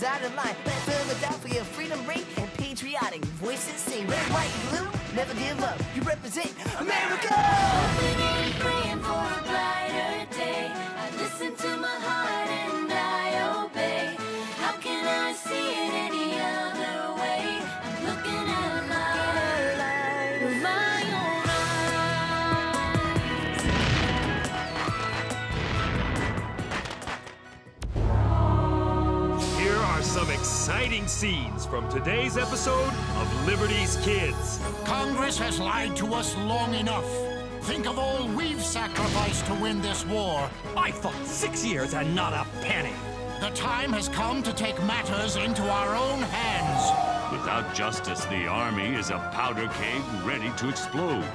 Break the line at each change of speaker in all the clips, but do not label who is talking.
out of line. Let Philadelphia freedom ring and patriotic voices sing. Red, white, blue, never give up. You represent America.
Hoping and praying for a brighter day. I listen to my heart and I obey. How can I see it any other way? I'm looking at a light with my own eyes.
Here are some exciting scenes from today's episode of Liberty's Kids.
Congress has lied to us long enough. Think of all we've sacrificed to win this war.
I fought 6 years and not a penny.
The time has come to take matters into our own hands.
Without justice, the army is a powder keg ready to explode.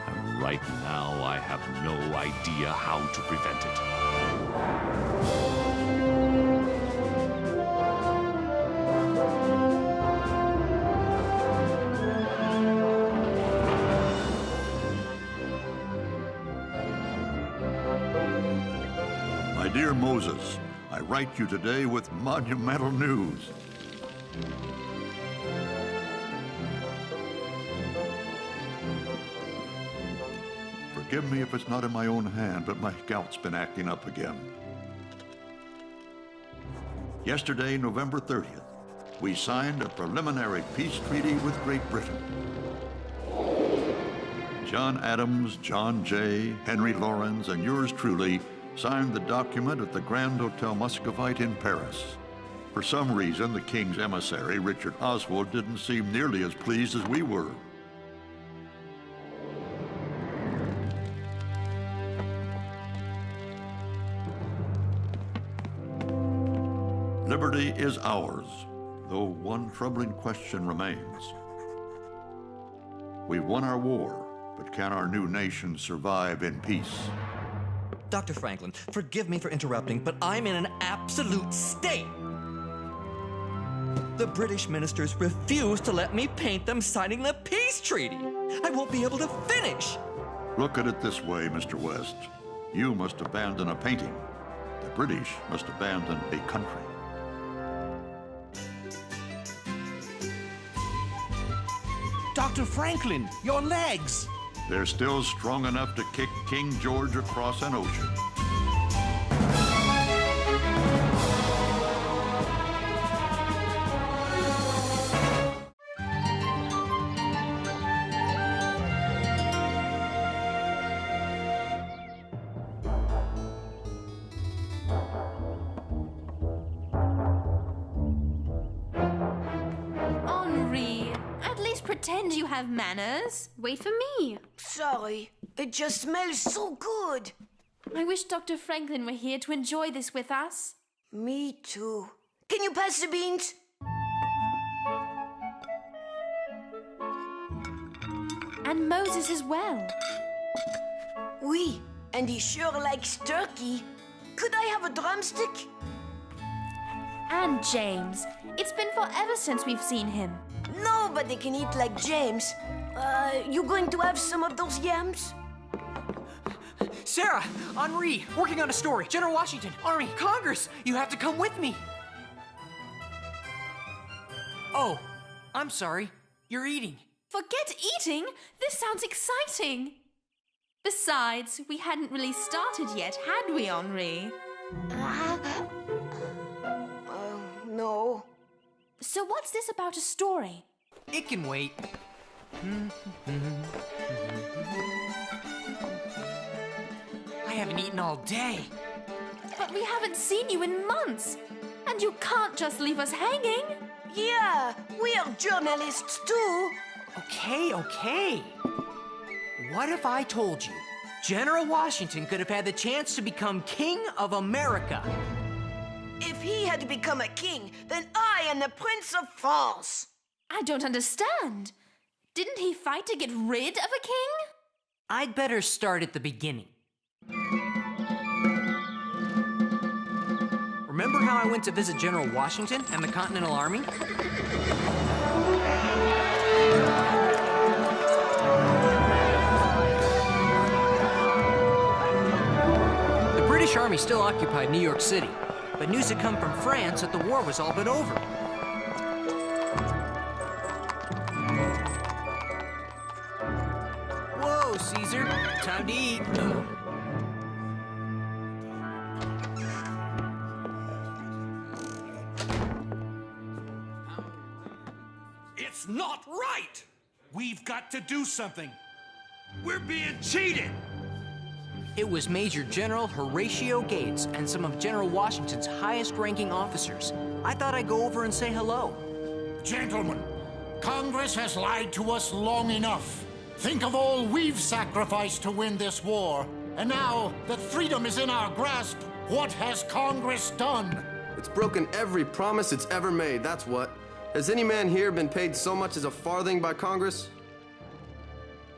And right now, I have no idea how to prevent it.
My dear Moses, I write you today with monumental news. Forgive me if it's not in my own hand, but my gout's been acting up again. Yesterday, November 30th, we signed a preliminary peace treaty with Great Britain. John Adams, John Jay, Henri Lawrence, and yours truly signed the document at the Grand Hotel Muscovite in Paris. For some reason, the king's emissary, Richard Oswald, didn't seem nearly as pleased as we were. Liberty is ours, though one troubling question remains. We've won our war, but can our new nation survive in peace?
Dr. Franklin, forgive me for interrupting, but I'm in an absolute state. The British ministers refuse to let me paint them signing the peace treaty. I won't be able to finish.
Look at it this way, Mr. West. You must abandon a painting. The British must abandon a country.
Dr. Franklin, your legs!
They're still strong enough to kick King George across an ocean.
Henri, at least pretend you have manners.
Wait for me.
Sorry, it just smells so good.
I wish Dr. Franklin were here to enjoy this with us.
Me too. Can you pass the beans?
And Moses as well.
Oui, and he sure likes turkey. Could I have a drumstick?
And James. It's been forever since we've seen him.
Nobody can eat like James. You going to have some of those yams?
Sarah, Henri, working on a story. General Washington, Army, Congress, you have to come with me. Oh, I'm sorry. You're eating.
Forget eating. This sounds exciting. Besides, we hadn't really started yet, had we, Henri?
No.
So what's this about a story?
It can wait. I haven't eaten all day.
But we haven't seen you in months. And you can't just leave us hanging.
Yeah, we are journalists too.
Okay. What if I told you General Washington could have had the chance to become King of America?
If he had become a king, then I am the Prince of France.
I don't understand. Didn't he fight to get rid of a king?
I'd better start at the beginning. Remember how I went to visit General Washington and the Continental Army? The British Army still occupied New York City. but news had come from France that the war was all but over. Whoa, Caesar. Time to eat.
It's not right!
We've got to do something.
We're being cheated!
It was Major General Horatio Gates and some of General Washington's highest-ranking officers. I thought I'd go over and say hello.
Gentlemen, Congress has lied to us long enough. Think of all we've sacrificed to win this war. And now that freedom is in our grasp, what has Congress done?
It's broken every promise it's ever made, that's what. Has any man here been paid so much as a farthing by Congress?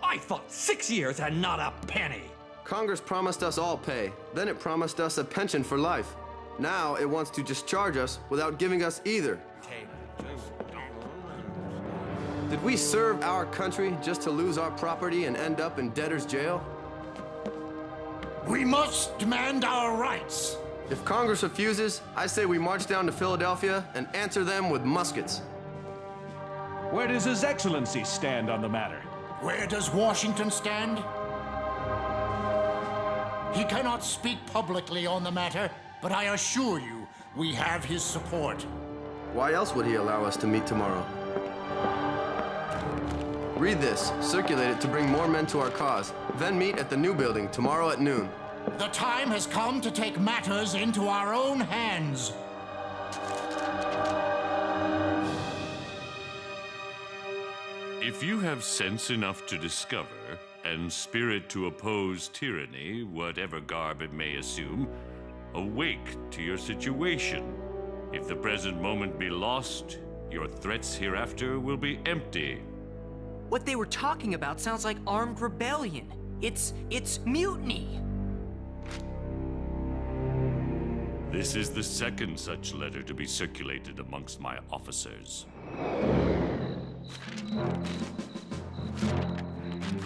I fought 6 years and not a penny.
Congress promised us all pay. Then it promised us a pension for life. Now it wants to discharge us without giving us either. Did we serve our country just to lose our property and end up in debtor's jail?
We must demand our rights.
If Congress refuses, I say we march down to Philadelphia and answer them with muskets.
Where does His Excellency stand on the matter?
Where does Washington stand? He cannot speak publicly on the matter, but I assure you, we have his support.
Why else would he allow us to meet tomorrow? Read this, circulate it to bring more men to our cause, then meet at the new building tomorrow at noon.
The time has come to take matters into our own hands.
If you have sense enough to discover, and spirit to oppose tyranny, whatever garb it may assume, awake to your situation. If the present moment be lost, your threats hereafter will be empty.
What they were talking about sounds like armed rebellion. It's mutiny.
This is the second such letter to be circulated amongst my officers.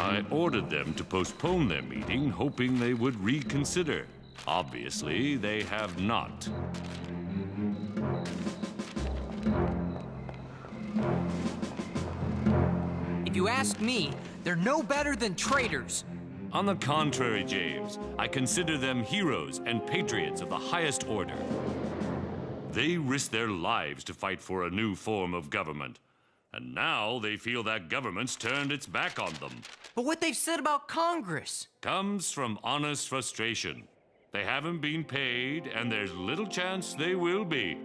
I ordered them to postpone their meeting, hoping they would reconsider. Obviously, they have not.
If you ask me, they're no better than traitors.
On the contrary, James, I consider them heroes and patriots of the highest order. They risked their lives to fight for a new form of government. And now they feel that government's turned its back on them.
But what they've said about Congress
comes from honest frustration. They haven't been paid, and there's little chance they will be.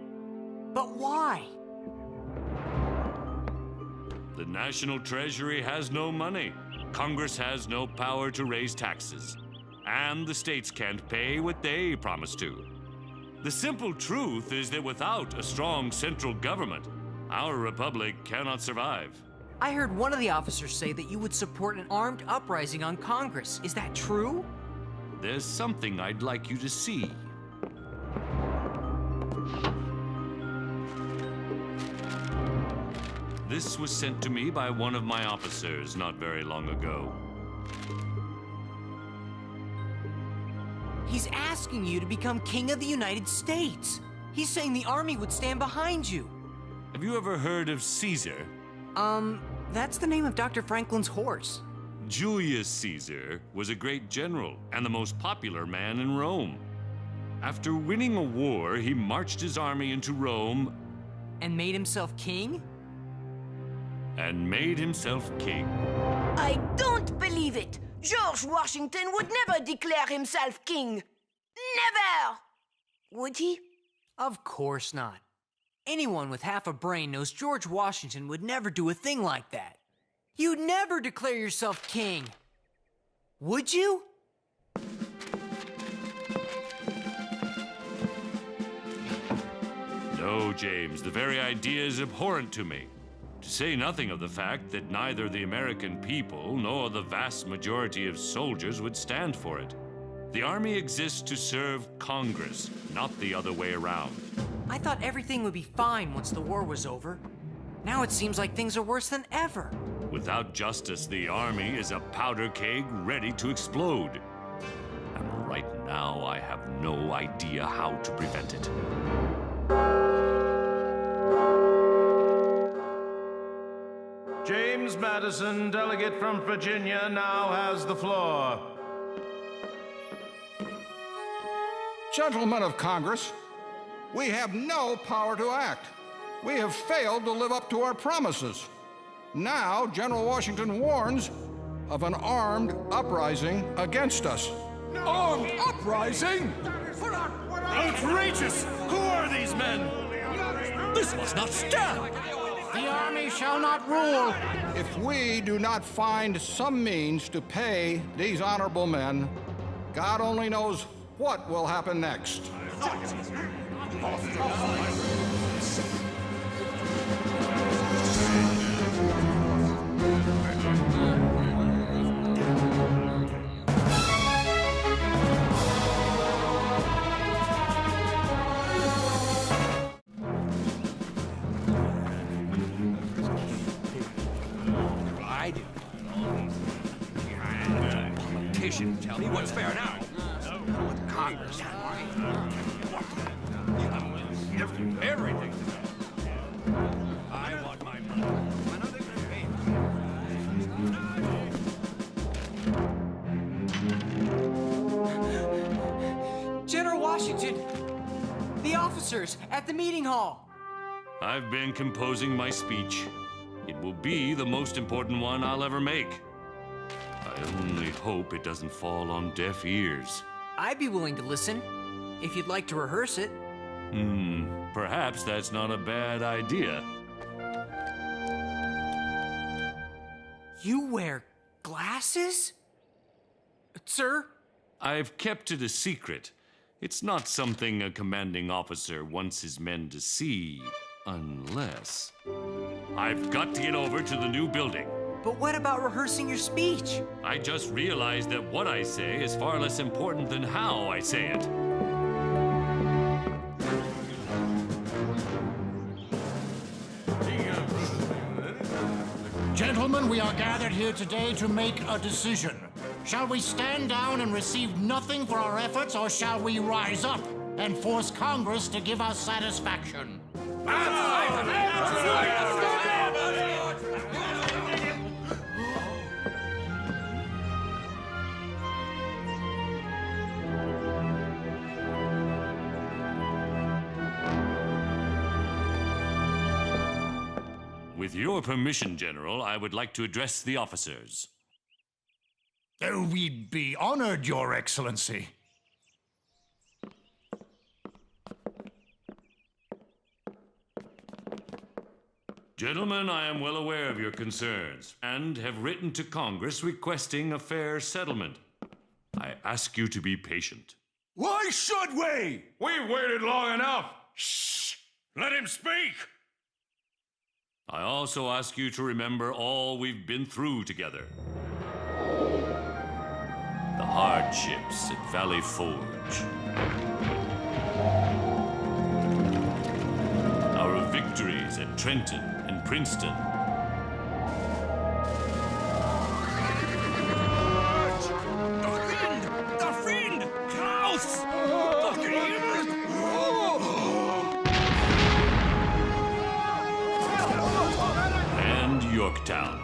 But why?
The National Treasury has no money. Congress has no power to raise taxes. And the states can't pay what they promised to. The simple truth is that without a strong central government, our republic cannot survive.
I heard one of the officers say that you would support an armed uprising on Congress. Is that true?
There's something I'd like you to see. This was sent to me by one of my officers not very long ago.
He's asking you to become King of the United States. He's saying the army would stand behind you.
Have you ever heard of Caesar?
That's the name of Dr. Franklin's horse.
Julius Caesar was a great general and the most popular man in Rome. After winning a war, he marched his army into Rome
and made himself king?
I don't believe it. George Washington would never declare himself king. Never! Would he?
Of course not. Anyone with half a brain knows George Washington would never do a thing like that. You'd never declare yourself king. Would you?
No, James, the very idea is abhorrent to me. To say nothing of the fact that neither the American people nor the vast majority of soldiers would stand for it. The army exists to serve Congress, not the other way around.
I thought everything would be fine once the war was over. Now it seems like things are worse than ever.
Without justice, the army is a powder keg ready to explode. And right Now I have no idea how to prevent it.
James Madison, delegate from Virginia, now has the floor.
Gentlemen of Congress, we have no power to act. We have failed to live up to our promises. Now, General Washington warns of an armed uprising against us.
Armed uprising? Outrageous! Who are these men? This must not stand!
The army shall not rule.
If we do not find some means to pay these honorable men, God only knows what will happen next.
I do. Politician, tell me what's fair now. Congress. Everything. I want my money. When are they going to pay me?
General Washington! The officers at the meeting hall!
I've been composing my speech. It will be the most important one I'll ever make. I only hope it doesn't fall on deaf ears.
I'd be willing to listen, if you'd like to rehearse it.
Perhaps that's not a bad idea.
You wear glasses? Sir?
I've kept it a secret. It's not something a commanding officer wants his men to see, unless... I've got to get over to the new building.
But what about rehearsing your speech?
I just realized that what I say is far less important than how I say it.
Gentlemen, we are gathered here today to make a decision. Shall we stand down and receive nothing for our efforts, or shall we rise up and force Congress to give us satisfaction?
With your permission, General, I would like to address the officers.
Oh, we'd be honored, Your Excellency.
Gentlemen, I am well aware of your concerns and have written to Congress requesting a fair settlement. I ask you to be patient.
Why should we? We've waited long enough. Shh! Let him speak!
I also ask you to remember all we've been through together. The hardships at Valley Forge. Our victories at Trenton and Princeton.
The fiend! Klaus!
And Yorktown.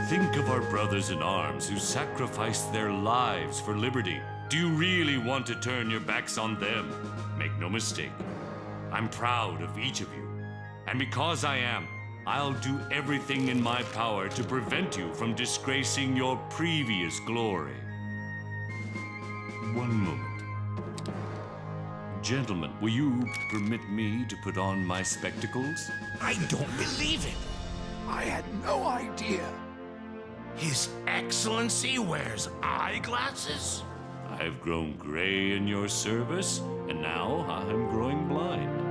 Think of our brothers in arms who sacrificed their lives for liberty. Do you really want to turn your backs on them? Make no mistake. I'm proud of each of you. And because I am, I'll do everything in my power to prevent you from disgracing your previous glory. One moment. Gentlemen, will you permit me to put on my spectacles?
I don't believe it. I had no idea. His Excellency wears eyeglasses?
I've grown gray in your service, and now I'm growing blind.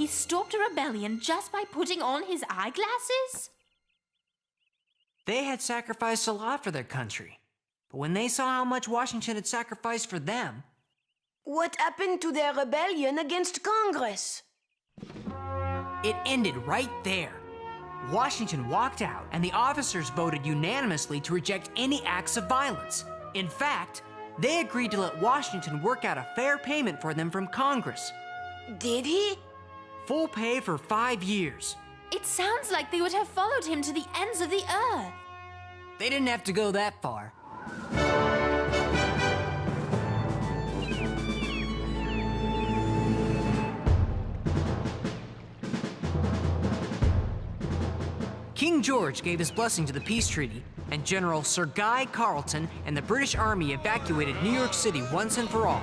he stopped a rebellion just by putting on his eyeglasses?
They had sacrificed a lot for their country. But when they saw how much Washington had sacrificed for them...
What happened to their rebellion against Congress?
It ended right there. Washington walked out, and the officers voted unanimously to reject any acts of violence. In fact, they agreed to let Washington work out a fair payment for them from Congress.
Did he?
Full pay for 5 years.
It sounds like they would have followed him to the ends of the earth.
They didn't have to go that far. King George gave his blessing to the peace treaty, and General Sir Guy Carleton and the British Army evacuated New York City once and for all.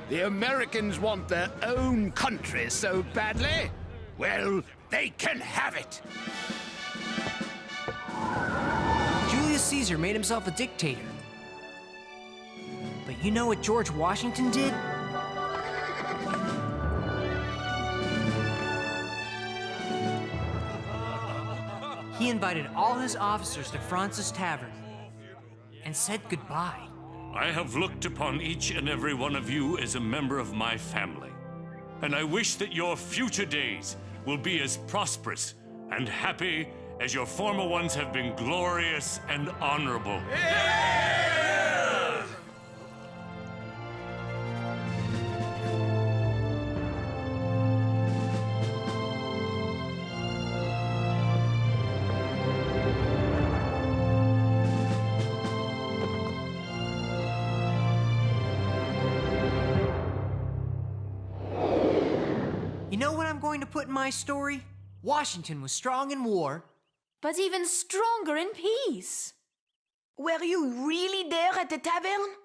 The Americans want their own country so badly. Well, they can have it.
Julius Caesar made himself a dictator. But you know what George Washington did? He invited all his officers to Francis Tavern and said goodbye.
I have looked upon each and every one of you as a member of my family, and I wish that your future days will be as prosperous and happy as your former ones have been glorious and honorable.
You know what I'm going to put in my story? Washington was strong in war,
but even stronger in peace.
Were you really there at the tavern?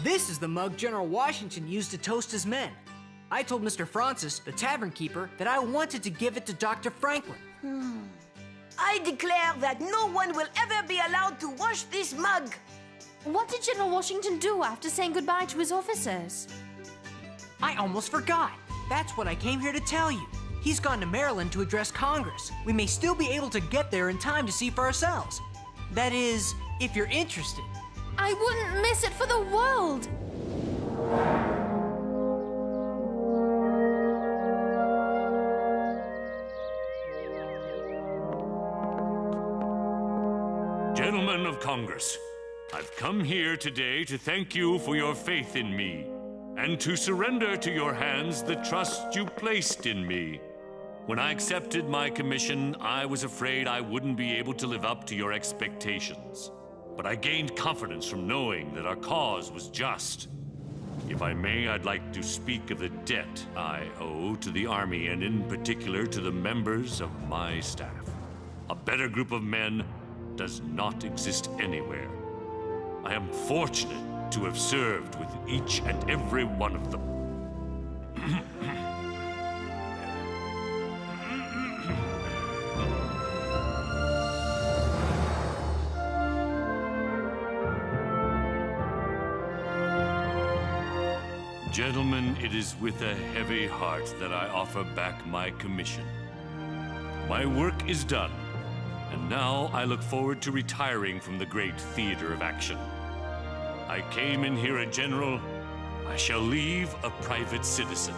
This is the mug General Washington used to toast his men. I told Mr. Francis, the tavern keeper, that I wanted to give it to Dr. Franklin.
I declare that no one will ever be allowed to wash this mug.
What did General Washington do after saying goodbye to his officers?
I almost forgot. That's what I came here to tell you. He's gone to Maryland to address Congress. We may still be able to get there in time to see for ourselves. That is, if you're interested.
I wouldn't miss it for the world.
Gentlemen of Congress, I've come here today to thank you for your faith in me, and to surrender to your hands the trust you placed in me. When I accepted my commission, I was afraid I wouldn't be able to live up to your expectations. But I gained confidence from knowing that our cause was just. If I may, I'd like to speak of the debt I owe to the Army, and in particular to the members of my staff. A better group of men does not exist anywhere. I am fortunate to have served with each and every one of them. Gentlemen, it is with a heavy heart that I offer back my commission. My work is done, and now I look forward to retiring from the great theater of action. I came in here a general. I shall leave a private citizen.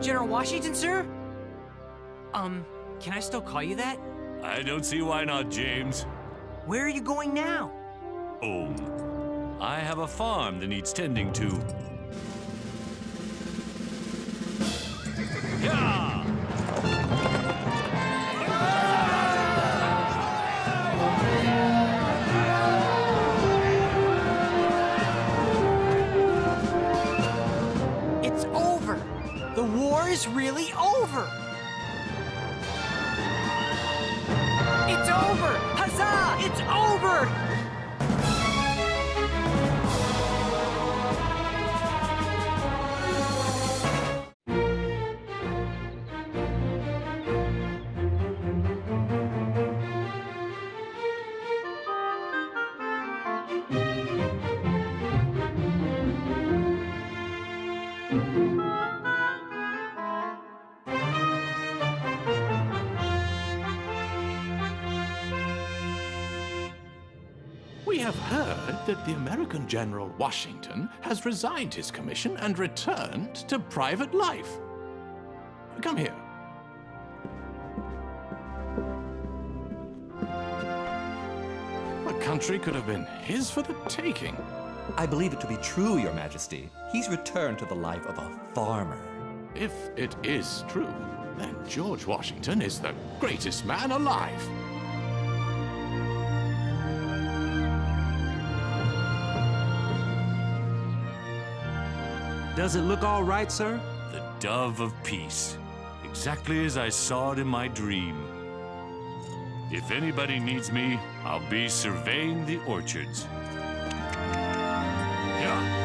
General Washington, sir? Can I still call you that?
I don't see why not, James.
Where are you going now?
Home. I have a farm that needs tending to.
The war is really over! It's over! Huzzah! It's over!
We have heard that the American General Washington has resigned his commission and returned to private life. Come here. The country could have been his for the taking.
I believe it to be true, Your Majesty. He's returned to the life of a farmer.
If it is true, then George Washington is the greatest man alive.
Does it look all right, sir?
The dove of peace, exactly as I saw it in my dream. If anybody needs me, I'll be surveying the orchards. Yeah.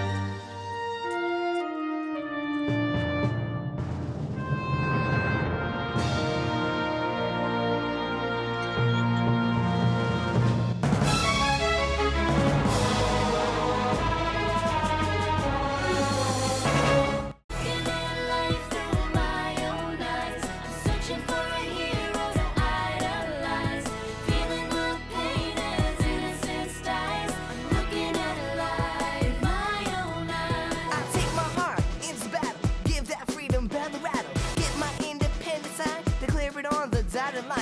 dotted line.